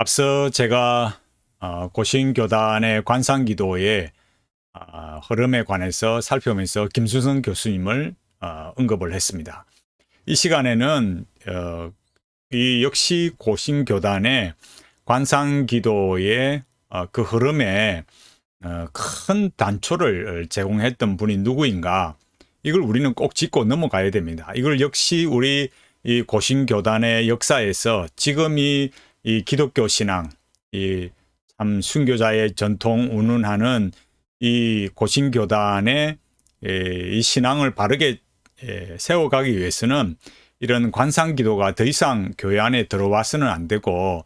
앞서 제가 고신교단의 관상기도의 흐름에 관해서 살펴보면서 김수성 교수님을 언급을 했습니다. 이 시간에는 이 역시 고신교단의 관상기도의 그 흐름에 큰 단초를 제공했던 분이 누구인가, 이걸 우리는 꼭 짚고 넘어가야 됩니다. 이걸 역시 우리 이 고신교단의 역사에서 지금 이 기독교 신앙, 이 참 순교자의 전통 운운하는 이 고신교단의 이 신앙을 바르게 세워가기 위해서는 이런 관상기도가 더 이상 교회 안에 들어와서는 안 되고,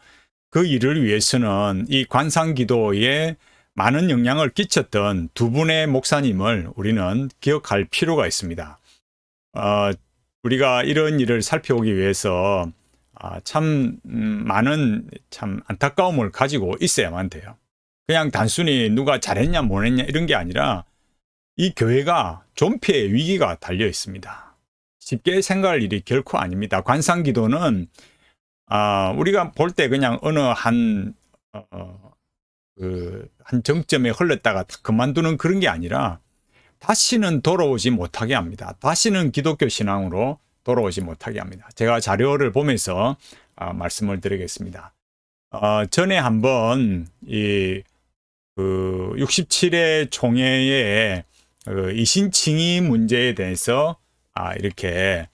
그 일을 위해서는 이 관상기도에 많은 영향을 끼쳤던 두 분의 목사님을 우리는 기억할 필요가 있습니다. 우리가 이런 일을 살펴보기 위해서 참 많은 참 안타까움을 가지고 있어야만 돼요. 그냥 단순히 누가 잘했냐 못했냐 이런 게 아니라 이 교회가 존폐의 위기가 달려 있습니다. 쉽게 생각할 일이 결코 아닙니다. 관상기도는 우리가 볼 때 그냥 어느 한 정점에 흘렀다가 그만두는 그런 게 아니라 다시는 돌아오지 못하게 합니다. 다시는 기독교 신앙으로 돌아오지 못하게 합니다. 제가 자료를 보면서 말씀을 드리겠습니다. 전에 한번 이 67회 총회의 이신칭의 문제에 대해서 이렇게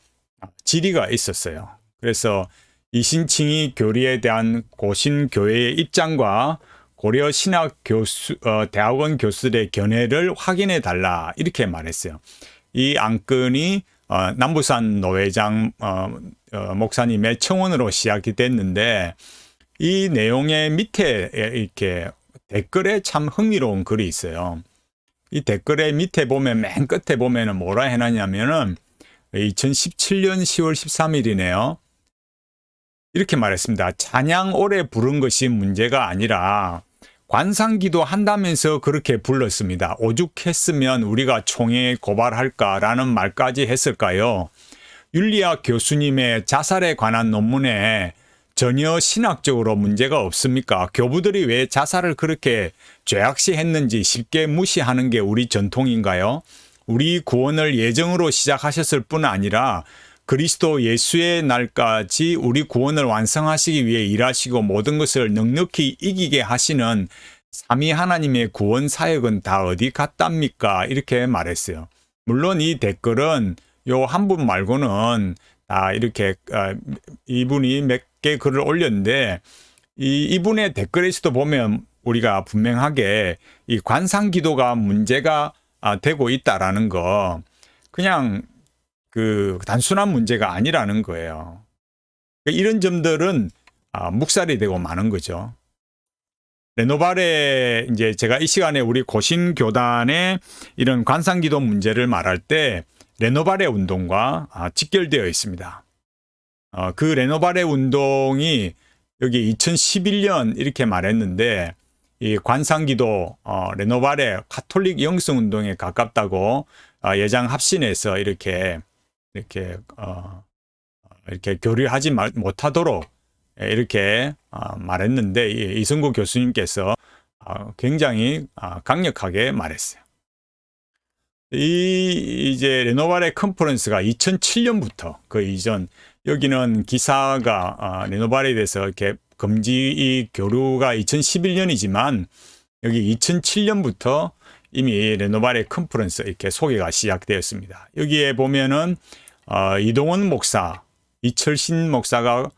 질의가 있었어요. 그래서 이신칭의 교리에 대한 고신교회의 입장과 고려 신학 대학원 교수들의 견해를 확인해 달라, 이렇게 말했어요. 이 안건이 남부산 노회장 목사님의 청원으로 시작이 됐는데, 이 내용의 밑에 이렇게 댓글에 참 흥미로운 글이 있어요. 이 댓글의 밑에 보면, 맨 끝에 보면은 뭐라 해놨냐면은 2017년 10월 13일이네요. 이렇게 말했습니다. 찬양 오래 부른 것이 문제가 아니라 관상기도 한다면서 그렇게 불렀습니다. 오죽했으면 우리가 총회에 고발할까라는 말까지 했을까요? 율리아 교수님의 자살에 관한 논문에 전혀 신학적으로 문제가 없습니까? 교부들이 왜 자살을 그렇게 죄악시했는지 쉽게 무시하는 게 우리 전통인가요? 우리 구원을 예정으로 시작하셨을 뿐 아니라 그리스도 예수의 날까지 우리 구원을 완성하시기 위해 일하시고 모든 것을 넉넉히 이기게 하시는 삼위 하나님의 구원 사역은 다 어디 갔답니까? 이렇게 말했어요. 물론 이 댓글은 요 한 분 말고는 이렇게 이분이 몇 개 글을 올렸는데, 이분의 댓글에서도 보면 우리가 분명하게 이 관상기도가 문제가 되고 있다라는 거, 그냥 단순한 문제가 아니라는 거예요. 이런 점들은 묵살이 되고 마는 거죠. 레노발의 이제 제가 이 시간에 우리 고신교단의 이런 관상기도 문제를 말할 때 레노발의 운동과 직결되어 있습니다. 그 레노발의 운동이 여기 2011년 이렇게 말했는데, 이 관상기도 레노발의 카톨릭 영성 운동에 가깝다고 예장 합신해서 이렇게 교류하지 못하도록 이렇게 말했는데, 이승구 교수님께서 굉장히 강력하게 말했어요. 이제 레노발의 컨퍼런스가 2007년부터 그 이전, 여기는 기사가 레노발에 대해서 이렇게 금지 교류가 2011년이지만 여기 2007년부터 이미 레노발의 컨퍼런스 이렇게 소개가 시작되었습니다. 여기에 보면은 이동원 목사, 이철신 목사가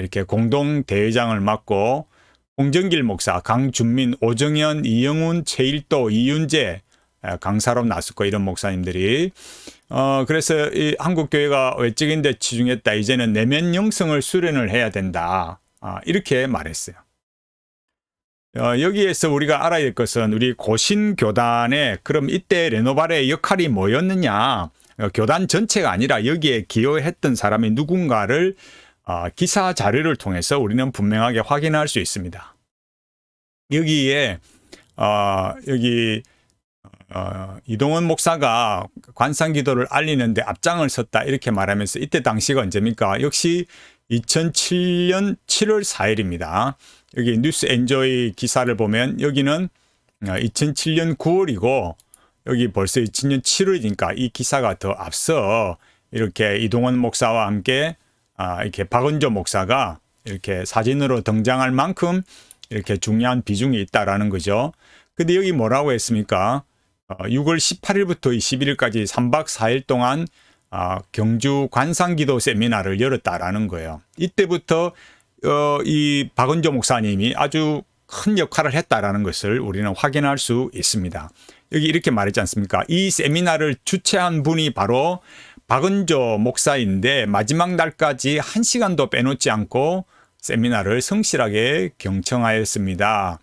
이렇게 공동 대회장을 맡고, 홍정길 목사, 강준민, 오정현, 이영훈, 최일도, 이윤재 강사로 나섰고, 이런 목사님들이 그래서 이 한국교회가 외적인데 치중했다, 이제는 내면 영성을 수련을 해야 된다, 이렇게 말했어요. 여기에서 우리가 알아야 될 것은, 우리 고신교단의 그럼 이때 레노발의 역할이 뭐였느냐, 교단 전체가 아니라 여기에 기여했던 사람이 누군가를 기사 자료를 통해서 우리는 분명하게 확인할 수 있습니다. 여기에 여기 이동원 목사가 관상기도를 알리는데 앞장을 섰다, 이렇게 말하면서, 이때 당시가 언제입니까? 역시 2007년 7월 4일입니다. 여기 뉴스 엔조이 기사를 보면 여기는 2007년 9월이고 여기 벌써 2000년 7월이니까 이 기사가 더 앞서 이렇게 이동원 목사와 함께 이렇게 박은조 목사가 이렇게 사진으로 등장할 만큼 이렇게 중요한 비중이 있다라는 거죠. 근데 여기 뭐라고 했습니까? 6월 18일부터 21일까지 3박 4일 동안 경주 관상기도 세미나를 열었다라는 거예요. 이때부터 이 박은조 목사님이 아주 큰 역할을 했다라는 것을 우리는 확인할 수 있습니다. 여기 이렇게 말했지 않습니까? 이 세미나를 주최한 분이 바로 박은조 목사인데 마지막 날까지 1시간도 빼놓지 않고 세미나를 성실하게 경청하였습니다.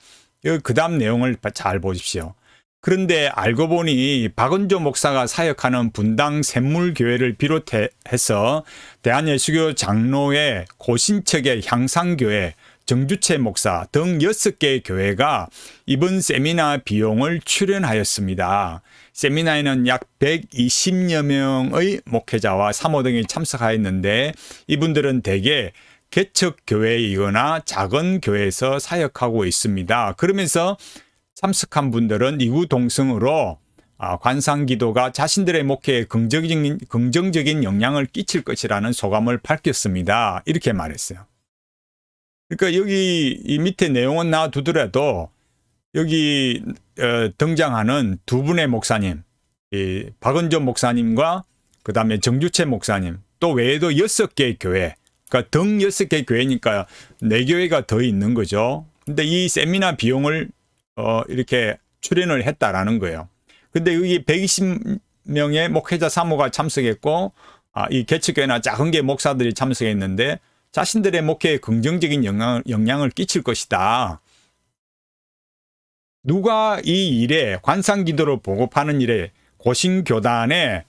그 다음 내용을 잘 보십시오. 그런데 알고 보니 박은조 목사가 사역하는 분당 샘물교회를 비롯해서 대한예수교 장로회, 고신척의 향상교회, 정주채 목사 등 6개의 교회가 이번 세미나 비용을 출연하였습니다. 세미나에는 약 120여 명의 목회자와 사모 등이 참석하였는데 이분들은 대개 개척교회이거나 작은 교회에서 사역하고 있습니다. 그러면서 참석한 분들은 이구동성으로 관상기도가 자신들의 목회에 긍정적인 영향을 끼칠 것이라는 소감을 밝혔습니다. 이렇게 말했어요. 그러니까 여기 이 밑에 내용은 놔두더라도 여기 등장하는 두 분의 목사님, 이 박은조 목사님과 그 다음에 정주채 목사님, 또 외에도 6개의 교회, 그러니까 등 6개 교회니까 4교회가 더 있는 거죠. 근데 이 세미나 비용을 이렇게 출연을 했다라는 거예요. 근데 여기 120명의 목회자 사모가 참석했고, 이 개척교회나 작은 교 목사들이 참석했는데, 자신들의 목회에 긍정적인 영향을 끼칠 것이다. 누가 이 일에, 관상기도를 보급하는 일에, 고신교단에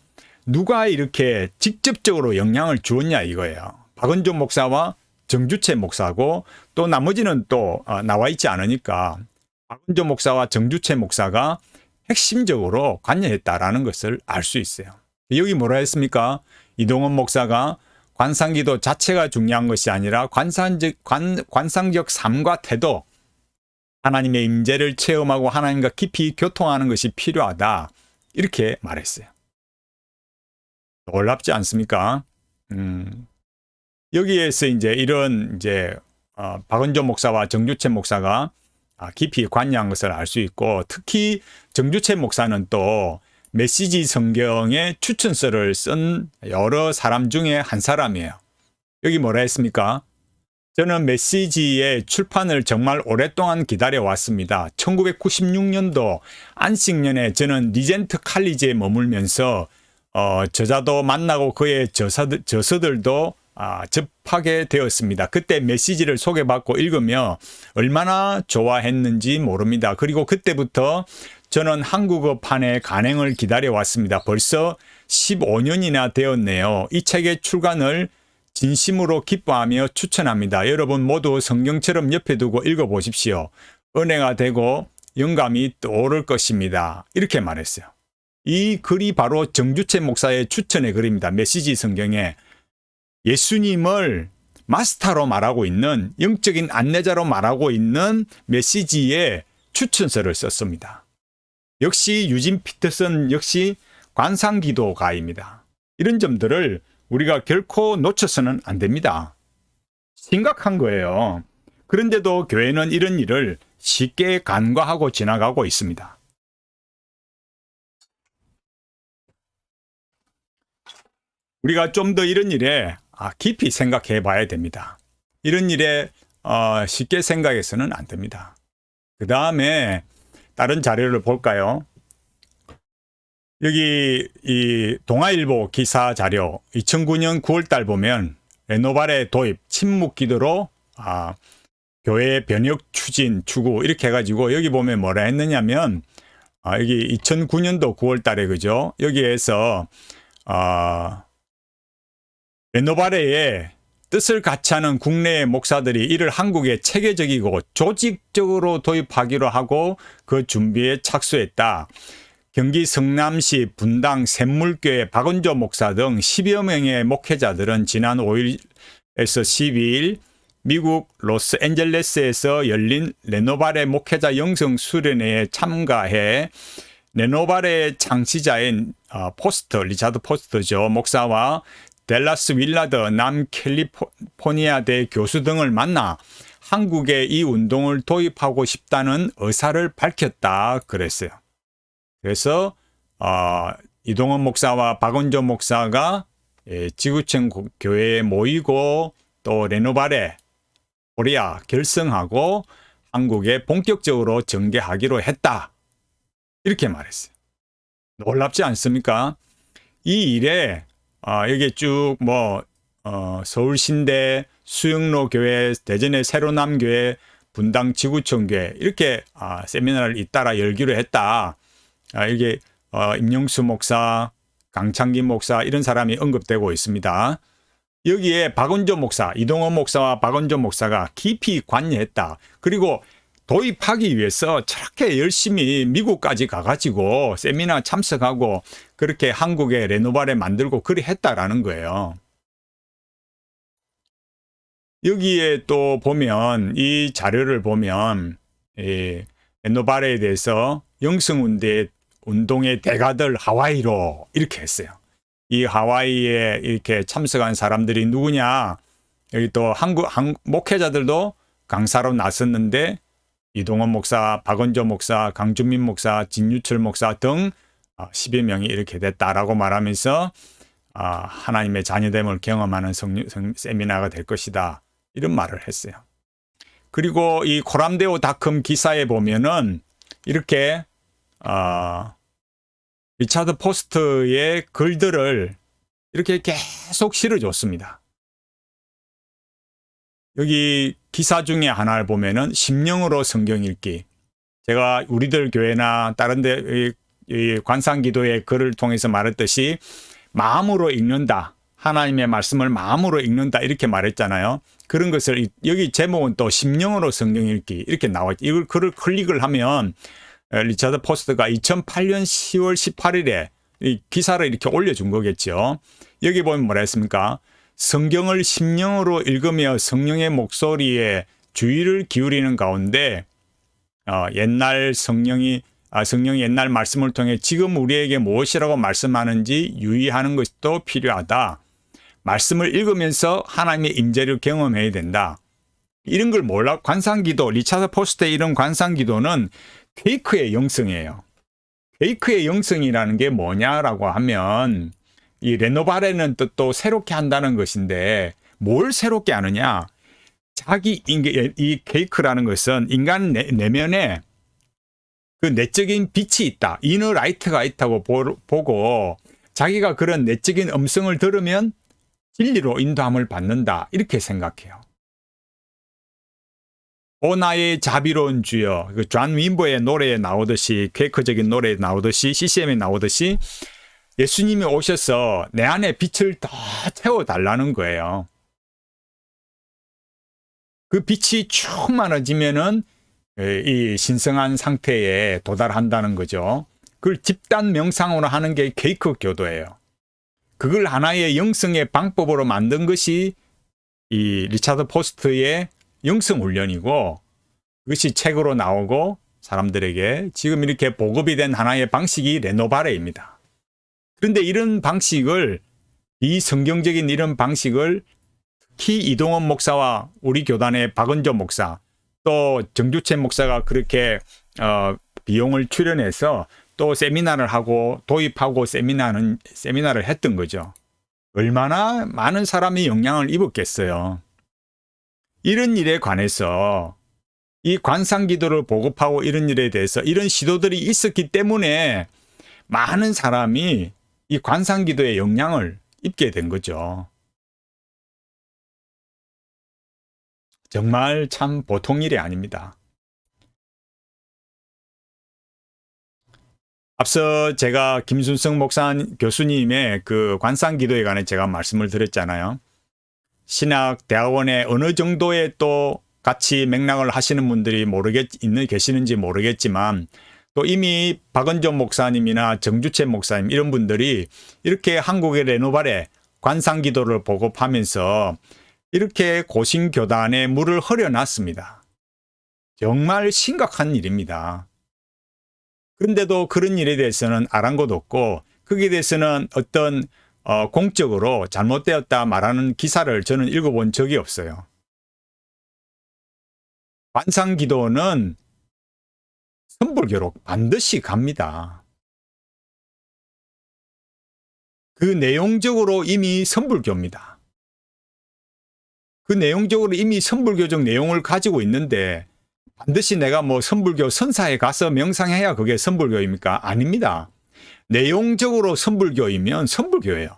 누가 이렇게 직접적으로 영향을 주었냐 이거예요. 박은조 목사와 정주채 목사고, 또 나머지는 또 나와 있지 않으니까, 박은조 목사와 정주채 목사가 핵심적으로 관여했다라는 것을 알 수 있어요. 여기 뭐라 했습니까? 이동원 목사가 관상기도 자체가 중요한 것이 아니라 관상적 삶과 태도, 하나님의 임재를 체험하고 하나님과 깊이 교통하는 것이 필요하다. 이렇게 말했어요. 놀랍지 않습니까? 여기에서 이런 박은조 목사와 정주채 목사가 깊이 관여한 것을 알 수 있고, 특히 정주채 목사는 또 메시지 성경의 추천서를 쓴 여러 사람 중에 한 사람이에요. 여기 뭐라 했습니까? 저는 메시지의 출판을 정말 오랫동안 기다려왔습니다. 1996년도 안식년에 저는 리젠트 칼리지에 머물면서 저자도 만나고 그의 저서들도 접하게 되었습니다. 그때 메시지를 소개받고 읽으며 얼마나 좋아했는지 모릅니다. 그리고 그때부터 저는 한국어판의 간행을 기다려왔습니다. 벌써 15년이나 되었네요. 이 책의 출간을 진심으로 기뻐하며 추천합니다. 여러분 모두 성경처럼 옆에 두고 읽어보십시오. 은혜가 되고 영감이 떠오를 것입니다. 이렇게 말했어요. 이 글이 바로 정주채 목사의 추천의 글입니다. 메시지 성경에 예수님을 마스터로 말하고 있는, 영적인 안내자로 말하고 있는 메시지의 추천서를 썼습니다. 역시 유진 피터슨 역시 관상기도가입니다. 이런 점들을 우리가 결코 놓쳐서는 안 됩니다. 심각한 거예요. 그런데도 교회는 이런 일을 쉽게 간과하고 지나가고 있습니다. 우리가 좀 더 이런 일에 깊이 생각해 봐야 됩니다. 이런 일에 쉽게 생각해서는 안 됩니다. 그 다음에 다른 자료를 볼까요? 여기 이 동아일보 기사 자료 2009년 9월달 보면 레노발의 도입, 침묵 기도로 교회 변혁 추진, 추구 이렇게 해가지고 여기 보면 뭐라 했느냐면 여기 2009년도 9월달에 그죠? 여기에서 레노바레의 뜻을 같이 하는 국내의 목사들이 이를 한국에 체계적이고 조직적으로 도입하기로 하고 그 준비에 착수했다. 경기 성남시 분당 샘물교회 박은조 목사 등 10여 명의 목회자들은 지난 5일 12일 미국 로스앤젤레스에서 열린 레노바레 목회자 영성 수련회에 참가해 레노바레의 창시자인 리차드 포스터죠. 목사와 댈러스 윌라드 남캘리포니아대 교수 등을 만나 한국에 이 운동을 도입하고 싶다는 의사를 밝혔다 그랬어요. 그래서 이동원 목사와 박원조 목사가 지구촌 교회에 모이고 또 레노바레 코리아 결성하고 한국에 본격적으로 전개하기로 했다. 이렇게 말했어요. 놀랍지 않습니까? 이 일에 여기 쭉 서울신대, 수영로 교회, 대전의 새로남 교회, 분당 지구촌 교회 이렇게 세미나를 잇따라 열기로 했다. 이게 임영수 목사, 강창기 목사 이런 사람이 언급되고 있습니다. 여기에 박원조 목사, 이동원 목사와 박원조 목사가 깊이 관여했다. 그리고 도입하기 위해서 저렇게 열심히 미국까지 가가지고 세미나 참석하고 그렇게 한국에 레노바레 만들고 그리 했다라는 거예요. 여기에 또 보면 이 자료를 보면 레노바레에 대해서 영성운동의 대가들 하와이로 이렇게 했어요. 이 하와이에 이렇게 참석한 사람들이 누구냐? 여기 또 한국 목회자들도 강사로 나섰는데 이동원 목사, 박원조 목사, 강준민 목사, 진유철 목사 등 10여 명이 이렇게 됐다라고 말하면서 하나님의 자녀됨을 경험하는 세미나가 될 것이다. 이런 말을 했어요. 그리고 이 코람데오닷컴 기사에 보면은 이렇게 리차드 포스터의 글들을 이렇게 계속 실어줬습니다. 여기 기사 중에 하나를 보면은 심령으로 성경 읽기. 제가 우리들 교회나 다른 데 관상기도의 글을 통해서 말했듯이 마음으로 읽는다. 하나님의 말씀을 마음으로 읽는다. 이렇게 말했잖아요. 그런 것을 여기 제목은 또 심령으로 성경 읽기 이렇게 나와있죠. 이걸 글을 클릭을 하면 리차드 포스터가 2008년 10월 18일에 이 기사를 이렇게 올려준 거겠죠. 여기 보면 뭐라 했습니까? 성경을 심령으로 읽으며 성령의 목소리에 주의를 기울이는 가운데 성령이 옛날 말씀을 통해 지금 우리에게 무엇이라고 말씀하는지 유의하는 것도 필요하다. 말씀을 읽으면서 하나님의 임재를 경험해야 된다. 이런 걸 몰라 관상기도, 리차드 포스터의 이런 관상기도는 퀘이크의 영성이에요. 퀘이크의 영성이라는 게 뭐냐라고 하면 이 레노바레는 또 새롭게 한다는 것인데 뭘 새롭게 하느냐? 이 퀘이크라는 것은 인간 내면에 그 내적인 빛이 있다. 이너 라이트가 있다고 보고 자기가 그런 내적인 음성을 들으면 진리로 인도함을 받는다. 이렇게 생각해요. 오 나의 자비로운 주여, 존 윈버의 노래에 나오듯이, 퀘이크적인 노래에 나오듯이, CCM에 나오듯이 예수님이 오셔서 내 안에 빛을 더 채워달라는 거예요. 그 빛이 충만해지면은 이 신성한 상태에 도달한다는 거죠. 그걸 집단 명상으로 하는 게 퀘이크 교도예요. 그걸 하나의 영성의 방법으로 만든 것이 이 리차드 포스터의 영성 훈련이고 그것이 책으로 나오고 사람들에게 지금 이렇게 보급이 된 하나의 방식이 레노바레입니다. 그런데 이런 방식을 비성경적인 이런 방식을 특히 이동원 목사와 우리 교단의 박은조 목사 또 정주채 목사가 그렇게 비용을 출연해서 또 세미나를 하고 도입하고 세미나를 했던 거죠. 얼마나 많은 사람이 영향을 입었겠어요. 이런 일에 관해서 이 관상기도를 보급하고 이런 일에 대해서 이런 시도들이 있었기 때문에 많은 사람이 이 관상기도에 영향을 입게 된 거죠. 정말 참 보통 일이 아닙니다. 앞서 제가 김순성 교수님의 그 관상기도에 관해 제가 말씀을 드렸잖아요. 신학대학원에 어느 정도의 또 같이 맥락을 하시는 분들이 계시는지 모르겠지만 또 이미 박은조 목사님이나 정주채 목사님 이런 분들이 이렇게 한국의 레노바레 관상기도를 보급하면서 이렇게 고신교단에 물을 흐려놨습니다. 정말 심각한 일입니다. 그런데도 그런 일에 대해서는 아랑곳 없고 거기에 대해서는 어떤 공적으로 잘못되었다 말하는 기사를 저는 읽어본 적이 없어요. 관상기도는 선불교로 반드시 갑니다. 그 내용적으로 이미 선불교입니다. 그 내용적으로 이미 선불교적 내용을 가지고 있는데 반드시 내가 뭐 선불교 선사에 가서 명상해야 그게 선불교입니까? 아닙니다. 내용적으로 선불교이면 선불교예요.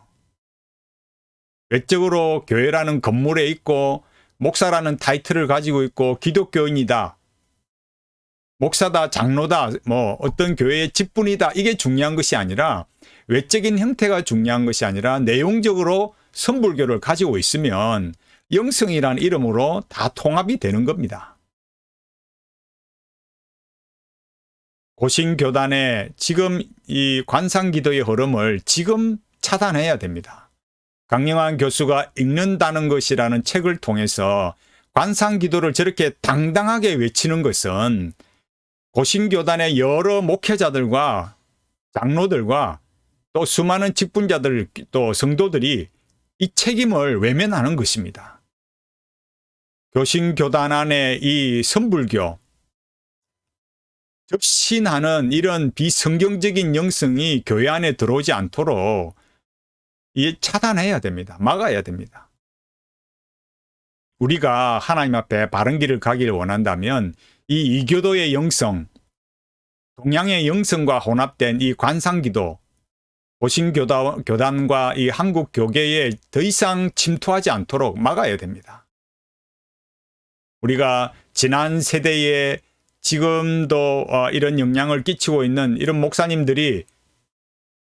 외적으로 교회라는 건물에 있고 목사라는 타이틀을 가지고 있고 기독교인이다. 목사다, 장로다, 뭐 어떤 교회의 직분이다. 이게 중요한 것이 아니라 외적인 형태가 중요한 것이 아니라 내용적으로 선불교를 가지고 있으면 영성이라는 이름으로 다 통합이 되는 겁니다. 고신교단의 지금 이 관상기도의 흐름을 지금 차단해야 됩니다. 강영환 교수가 읽는다는 것이라는 책을 통해서 관상기도를 저렇게 당당하게 외치는 것은 고신교단의 여러 목회자들과 장로들과 또 수많은 직분자들 또 성도들이 이 책임을 외면하는 것입니다. 고신교단 안에 이 선불교, 접신하는 이런 비성경적인 영성이 교회 안에 들어오지 않도록 차단해야 됩니다. 막아야 됩니다. 우리가 하나님 앞에 바른 길을 가기를 원한다면 이 이교도의 영성, 동양의 영성과 혼합된 이 관상기도, 고신교단과 이 한국 교계에 더 이상 침투하지 않도록 막아야 됩니다. 우리가 지난 세대에 지금도 이런 영향을 끼치고 있는 이런 목사님들이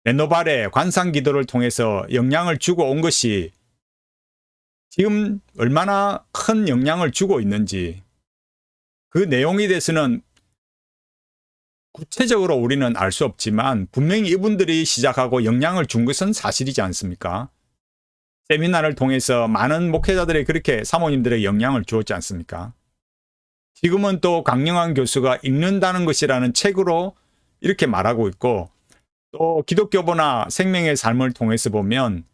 레노발의 관상기도를 통해서 영향을 주고 온 것이 지금 얼마나 큰 영향을 주고 있는지 그 내용에 대해서는 구체적으로 우리는 알 수 없지만 분명히 이분들이 시작하고 영향을 준 것은 사실이지 않습니까? 세미나를 통해서 많은 목회자들이 그렇게 사모님들의 영향을 주었지 않습니까? 지금은 또 강영환 교수가 읽는다는 것이라는 책으로 이렇게 말하고 있고 또 기독교보나 생명의 삶을 통해서 보면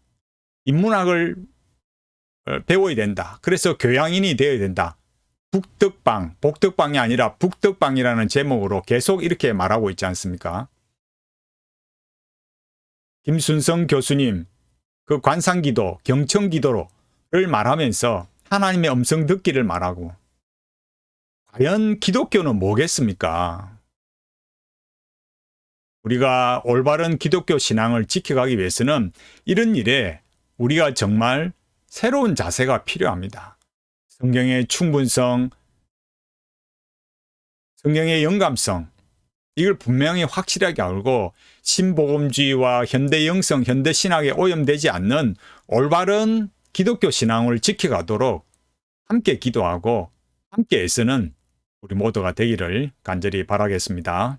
인문학을 배워야 된다. 그래서 교양인이 되어야 된다. 북덕방, 복덕방이 아니라 북덕방이라는 제목으로 계속 이렇게 말하고 있지 않습니까? 김순성 교수님, 그 관상기도, 경청기도를 말하면서 하나님의 음성 듣기를 말하고 과연 기독교는 뭐겠습니까? 우리가 올바른 기독교 신앙을 지켜가기 위해서는 이런 일에 우리가 정말 새로운 자세가 필요합니다. 성경의 충분성, 성경의 영감성, 이걸 분명히 확실하게 알고 신복음주의와 현대 영성, 현대 신학에 오염되지 않는 올바른 기독교 신앙을 지켜가도록 함께 기도하고 함께 애쓰는 우리 모두가 되기를 간절히 바라겠습니다.